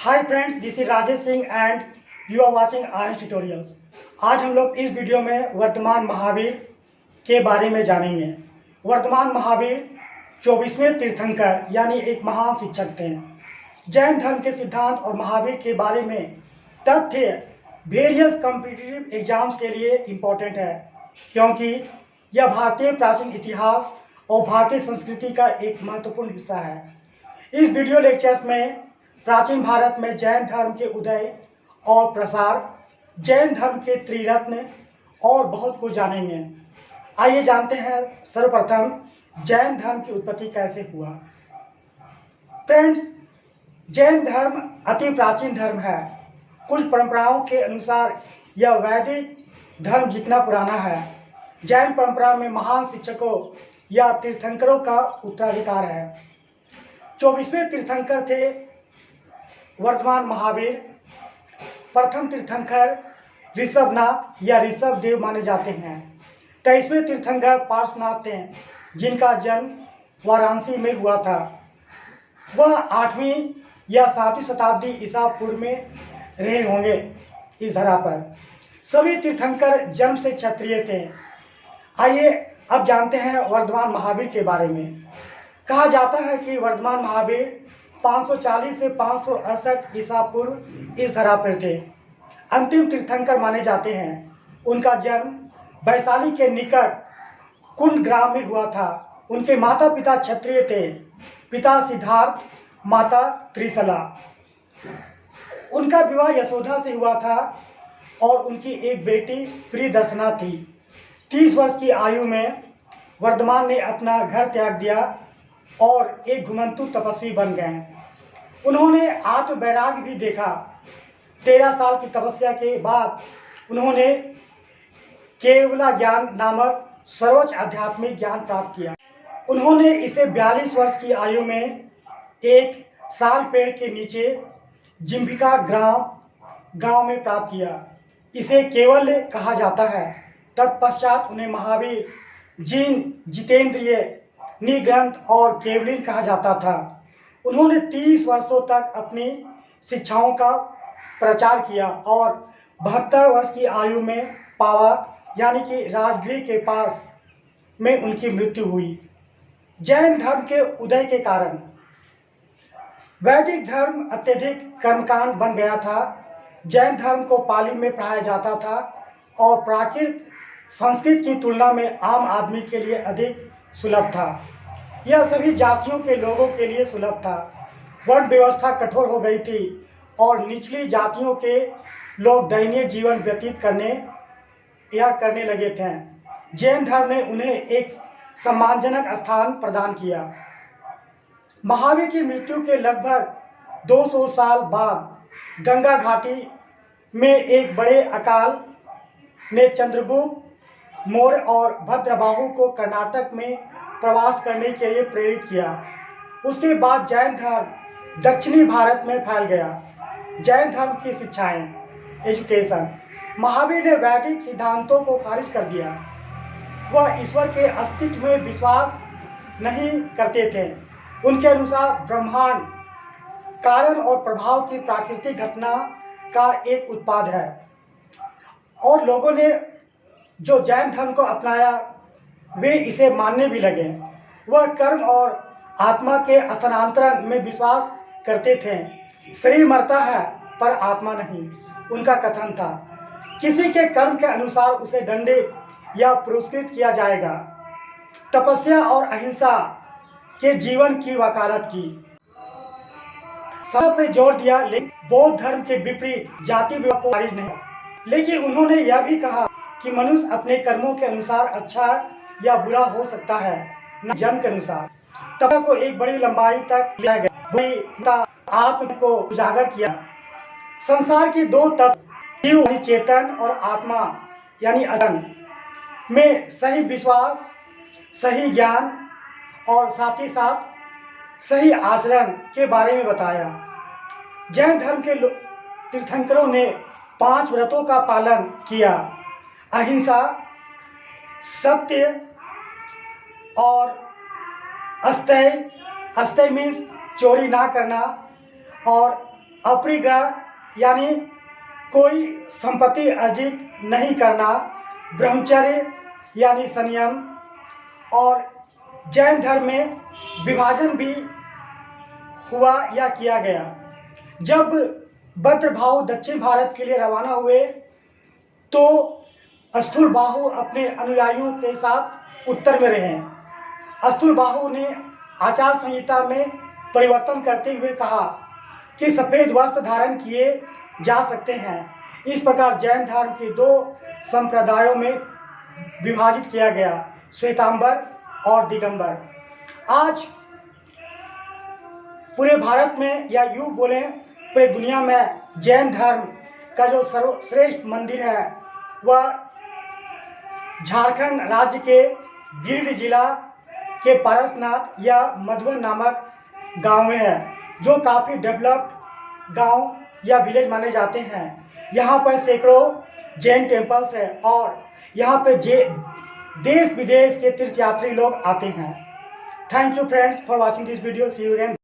Hi friends, this is Rajesh Singh and you are watching आयंस tutorials. आज हम लोग इस वीडियो में वर्तमान महावीर के बारे में जानेंगे। वर्तमान महावीर 24वें तीर्थंकर यानी एक महान शिक्षक थे। जैन धर्म के सिद्धांत और महावीर के बारे में तथ्य वेरियस कॉम्पिटिटिव एग्जाम्स के लिए इम्पोर्टेंट है, क्योंकि यह भारतीय प्राचीन इतिहास और भारतीय संस्कृति का एक महत्वपूर्ण हिस्सा है। इस वीडियो लेक्चर्स में प्राचीन भारत में जैन धर्म के उदय और प्रसार, जैन धर्म के त्रिरत्न और बहुत कुछ जानेंगे। आइए जानते हैं सर्वप्रथम जैन धर्म की उत्पत्ति कैसे हुआ। फ्रेंड्स, जैन धर्म अति प्राचीन धर्म है। कुछ परंपराओं के अनुसार यह वैदिक धर्म जितना पुराना है। जैन परंपरा में महान शिक्षकों या तीर्थंकरों का उत्तराधिकार है। 24वें तीर्थंकर थे वर्तमान महावीर। प्रथम तीर्थंकर ऋषभनाथ या ऋषभ देव माने जाते हैं। 23वें तीर्थंकर पार्श्वनाथ थे, जिनका जन्म वाराणसी में हुआ था। वह 8वीं या 7वीं शताब्दी ईसा पूर्व में रहे होंगे इस धरा पर। सभी तीर्थंकर जन्म से क्षत्रिय थे। आइए अब जानते हैं वर्तमान महावीर के बारे में। कहा जाता है कि वर्तमान महावीर 540 से 568 ईसा पूर्व इस धरा पर थे। अंतिम तीर्थंकर माने जाते हैं। उनका जन्म वैशाली के निकट कुंड ग्राम में हुआ था। उनके माता पिता क्षत्रिय थे। पिता सिद्धार्थ, माता त्रिशला। उनका विवाह यशोदा से हुआ था और उनकी एक बेटी प्रियदर्शना थी। 30 वर्ष की आयु में वर्धमान ने अपना घर त्याग दिया और एक घुमंतु तपस्वी बन गए। उन्होंने आत्म वैराग्य भी देखा। 13 साल की तपस्या के बाद उन्होंने केवला ज्ञान नामक सर्वोच्च आध्यात्मिक ज्ञान प्राप्त किया। उन्होंने इसे 42 वर्ष की आयु में एक साल पेड़ के नीचे जिम्भिका गांव में प्राप्त किया। इसे केवल कहा जाता है। तत्पश्चात उन्हें महावीर, जितेंद्रिय, निग्रंथ और केवलिन कहा जाता था। उन्होंने 30 वर्षों तक अपनी शिक्षाओं का प्रचार किया और 72 वर्ष की आयु में पावा यानी कि राजगृह के पास में उनकी मृत्यु हुई। जैन धर्म के उदय के कारण वैदिक धर्म अत्यधिक कर्मकांड बन गया था। जैन धर्म को पाली में पढ़ाया जाता था और प्राकृत संस्कृत की तुलना में आम आदमी के लिए अधिक सुलभ था। यह सभी जातियों के लोगों के लिए सुलभ था। वर्ण व्यवस्था कठोर हो गई थी और निचली जातियों के लोग दयनीय जीवन व्यतीत करने लगे थे। जैन धर्म ने उन्हें एक सम्मानजनक स्थान प्रदान किया। महावीर की मृत्यु के लगभग 200 साल बाद गंगा घाटी में एक बड़े अकाल ने चंद्रगुप्त मौर्य और भद्रबाहु को कर्नाटक में प्रवास करने के लिए प्रेरित किया। उसके बाद जैन धर्म दक्षिणी भारत में फैल गया। जैन धर्म की शिक्षाएं, एजुकेशन। महावीर ने वैदिक सिद्धांतों को खारिज कर दिया। वह ईश्वर के अस्तित्व में विश्वास नहीं करते थे। उनके अनुसार ब्रह्मांड कारण और प्रभाव की प्राकृतिक घटना का एक उत्पाद है और लोगों ने जो जैन धर्म को अपनाया वे इसे मानने भी लगे। वह कर्म और आत्मा के स्थानांतरण में विश्वास करते थे। शरीर मरता है पर आत्मा नहीं, उनका कथन था। किसी के कर्म के अनुसार उसे दंडित या पुरस्कृत किया जाएगा। तपस्या और अहिंसा के जीवन की वकालत की। सब पे जोर दिया, लेकिन बौद्ध धर्म के विपरीत जाति विवाह को खारिज नहीं। लेकिन उन्होंने यह भी कहा कि मनुष्य अपने कर्मों के अनुसार अच्छा या बुरा हो सकता है, न जन्म के अनुसार। तप को एक बड़ी लंबाई तक लिया गया। आत्म को उजागर किया। संसार के दो तत्व, जीव यानी चेतन और आत्मा यानी अचेतन, में सही विश्वास, सही ज्ञान और साथ ही साथ सही आचरण के बारे में बताया। जैन धर्म के तीर्थंकरों ने 5 व्रतों का पालन किया। अहिंसा, सत्य और अस्थेय मीन्स चोरी ना करना और अपरिग्रह यानी कोई संपत्ति अर्जित नहीं करना, ब्रह्मचर्य यानी संयम, और जैन धर्म में विभाजन भी हुआ या किया गया। जब भद्रभाहु दक्षिण भारत के लिए रवाना हुए तो स्थूलबाहु अपने अनुयायियों के साथ उत्तर में रहे। स्थूलबाहु ने आचार संहिता में परिवर्तन करते हुए कहा कि सफ़ेद वस्त्र धारण किए जा सकते हैं। इस प्रकार जैन धर्म के दो संप्रदायों में विभाजित किया गया, श्वेतांबर और दिगंबर। आज पूरे भारत में या यूँ बोलें पूरे दुनिया में जैन धर्म का जो सर्वश्रेष्ठ मंदिर है वह झारखंड राज्य के गिरिडीह जिला के पारसनाथ या मधुबन नामक गांव में है, जो काफ़ी डेवलप्ड गांव या विलेज माने जाते हैं। यहाँ पर सैकड़ों जैन टेम्पल्स है और यहाँ पे देश विदेश के तीर्थयात्री लोग आते हैं। Thank you friends for watching this video. See you again.